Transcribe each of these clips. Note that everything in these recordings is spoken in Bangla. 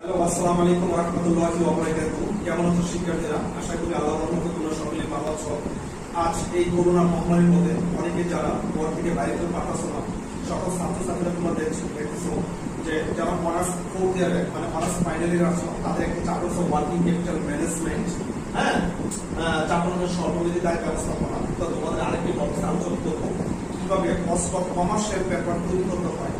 হ্যালো, আসসালামু আলাইকুম ওয়া রাহমাতুল্লাহি ওয়া বারাকাতুহু। কেমন আছো শিক্ষার্থীরা? আশা করি আল্লাহর রহমতে তোমরা সকলে ভালো আছো। আজ এই করোনা মহামারীর মধ্যে অনেকে যারা ঘর থেকে বাইরে যেতে পারতেছো না, সকল ছাত্রছাত্রীরা তোমরা দেখতেছো যে যারা অনার্স ফোর্থ ইয়ারে মানে অনার্স ফাইনাল ইয়ারে আছো, তাদের একটা চাপের ওয়ার্কিং ক্যাপিটাল ম্যানেজমেন্ট, চাপানোর সর্ববিধি দায় ব্যবস্থাপনা। তো তোমাদের আরেকটি টপিক আলোচনা করবো কিভাবে কস্ট অফ কমার্শিয়াল পেপার তৈরি করতে হয়,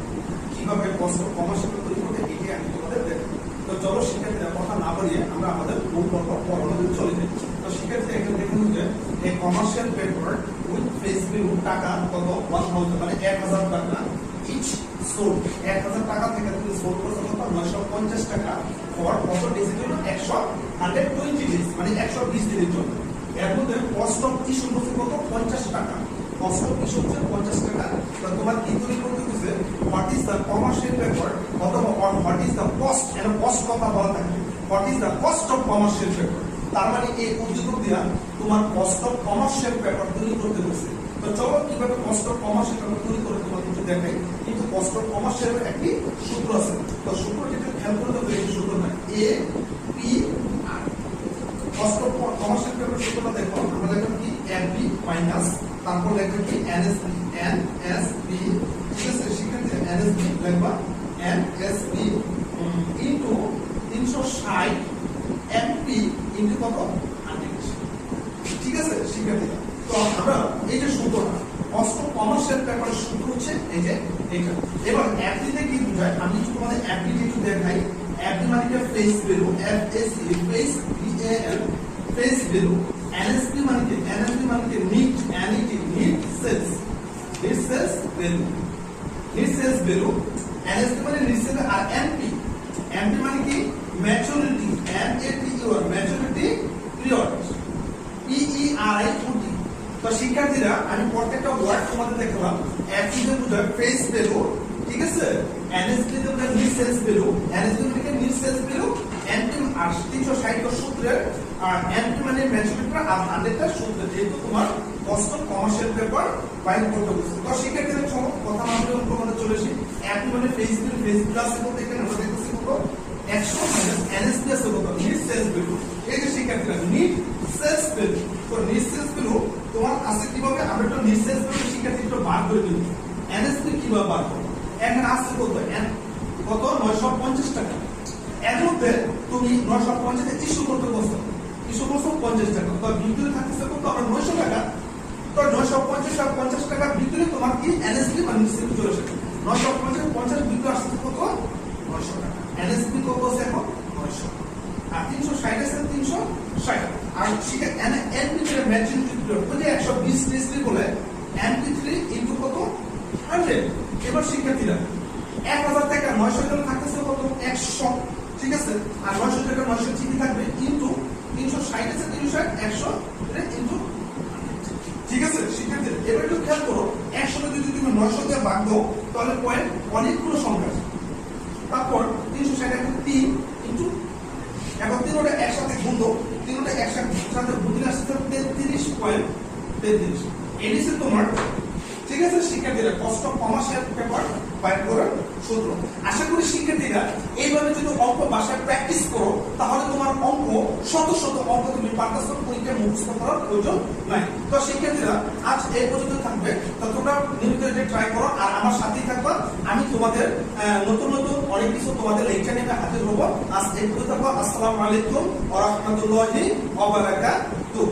কিভাবে কস্ট অফ কমার্শিয়াল পেপার তৈরি করতে এটি আমি তোমাদের দেখবো। তো চলো শিক্ষার্থীরা কথা না বাড়িয়ে আমরা আমাদের মূল পর্ব পড়ানোর চলে যাই। তো শিক্ষার্থী এখানে দেখুন যে এই commercial paper with face value টাকা কত 1000 মানে 1000 টাকা ইচ সোল্ড। 1000 টাকা থেকে তুমি সোল্ড করছো কত 950 টাকা ফর কত ডেজের জন্য 120 ডেজ মানে 120 দিনের জন্য। এর মধ্যে কস্ট অফ ইস্যু হচ্ছে কত 50 টাকা। কস্ট অফ ইস্যু হচ্ছে 50 টাকা। তো তোমার কি তৈরি করতে হচ্ছে what is the commercial paper অথবা হোয়াট ইজ দ্য কস্ট, এর কস্ট কথা বলা থাকে what is the cost of commercial paper. তার মানে এই উদ্যোগ দিয়া তোমার কস্ট অফ কমার্শিয়াল পেপার তৈরি করতে হচ্ছে। তো চলো কিভাবে কস্ট অফ কমার্শিয়াল পেপার তৈরি করে তোমাকে একটু দেখাই। কিন্তু কস্ট অফ কমার্শিয়ালের একটি সূত্র আছে। তো সূত্রটি একটু খেয়াল করতে হবে। এই সূত্র না A P R. Cost of commercial paper সূত্রটা দেখো, আমরা লিখব কি এফবি মাইনাস তারপর লিখব কি এনএসবি এনএসবি। ঠিক আছে শিক্ষার্থী, এনএসবি লিখবা এনএসবি ইনটু 360 এমপি ইনটু কত 100। ঠিক আছে শিক্ষার্থী, তো আমরা এই যে সূত্রটা কস্ট অফ কমার্শিয়াল পেপারের সূত্র হচ্ছে এই যে এটা। এবার এফডিতে কি বোঝায় আমি তোমাদের এফডি একটু দেখাই। এফডি মানে কি face value, FAC face VAL face value. NSP মানে কি এনএসপি মানে কি net NET net sales value, net sales value. NSP মানে নিট সেলস। আর এমপি এমপি মানে কি maturity MATUR maturity period PERIOT. তো শিক্ষার্থীরা আমি প্রত্যেকটা ওয়ার্ড তোমাদের দেখালাম। এফডি তে বোঝায় ফেস ভ্যালু, ঠিক আছে। এনএসপি তে বোঝায় নিট সেলস ভ্যালু, এনএসপি মানে নিট সেলস ভ্যালু। এমপি আর 360 সূত্রের আর এমপি মানে ম্যাচুরিটি আর 100 সূত্র, যেহেতু তোমার cost of commercial paper file করতে হচ্ছে। তো শিক্ষার্থীরা চলো কথা না বলে তোমাদের চলে আসি। এমপি মানে ফেস ভ্যালু, ফেস প্লাস বলতে এখানে আমরা দেখতেছি কত 100 মাইনাস এনএসপি আছে কত নিট সেলস ভ্যালু। এই যে শিক্ষার্থীরা নিট সেলস ভ্যালু, তো নিট সেলস ভ্যালু তোমার আছে কিভাবে আমরা একটু নিট সেলস ভ্যালু শিক্ষার্থী একটু বার করে দিই। এনএসপি কিভাবে বার করব? এখানে আছে কত কত 950 টাকা। এর মধ্যে তুমি 950 ইস্যু করতে বসছো, ইস্যু করছো 50 টাকা। তো ভিতরে থাকতেছে কত আমরা 900 টাকা। তো 950 আর 50 টাকা ভিতরে তোমার কি এনএসপি মানে নিশ্চিত চলে আসে। 950 50 ভিতরে আসছে কত 900 টাকা। এনএসপি কত আছে এখন 900 আর 360 আছে 360। আর শিখে এনপি এর ম্যাচুরিটি পিরিয়ড মানে 120 ডেজ বলে এনপি3 ইনটু কত 100। এবার শিক্ষার্থীরা 1000 টাকা 900 টাকা থাকতেছে কত 100, ঠিক আছে। আর 900 টাকা 900 ঠিকই থাকবে ইনটু 360 আছে 360 100 ইনটু, ঠিক আছে শিক্ষার্থী। এবার একটু খেয়াল করো 100 টা যদি তুমি 900 দিয়ে ভাগ দাও তাহলে পয়েন্ট অনেকগুলো সংখ্যা আছে। তারপর 360 এখন 3 ইনটু এখন 3 ওটা একসাথে গুণ দাও, 3 ওটা একসাথে গুণ দিলে আসছে 33.33। এটি হচ্ছে তোমার, ঠিক আছে শিক্ষার্থীরা, কস্ট অফ কমার্শিয়াল পেপার বাইর করার সূত্র। আশা করি শিক্ষার্থীরা এইভাবে যদি অঙ্ক বাসায় প্র্যাকটিস করো তাহলে তোমার অঙ্ক শত শত অঙ্ক তুমি পারতেছো, পরীক্ষায় মুখস্থ করার প্রয়োজন নাই। তো শিক্ষার্থীরা আজ এই পর্যন্ত থাকবে। তো তোমরা নিয়মিত ট্রাই করো আর আমার সাথেই থাকবা। আমি তোমাদের নতুন নতুন অনেক কিছু তোমাদের লেকচার নিয়ে হাজির হবো। আজ এই পর্যন্ত থাকবো। আসসালামু আলাইকুম ওয়া রাহমাতুল্লাহি ওয়া বারাকাতুহু।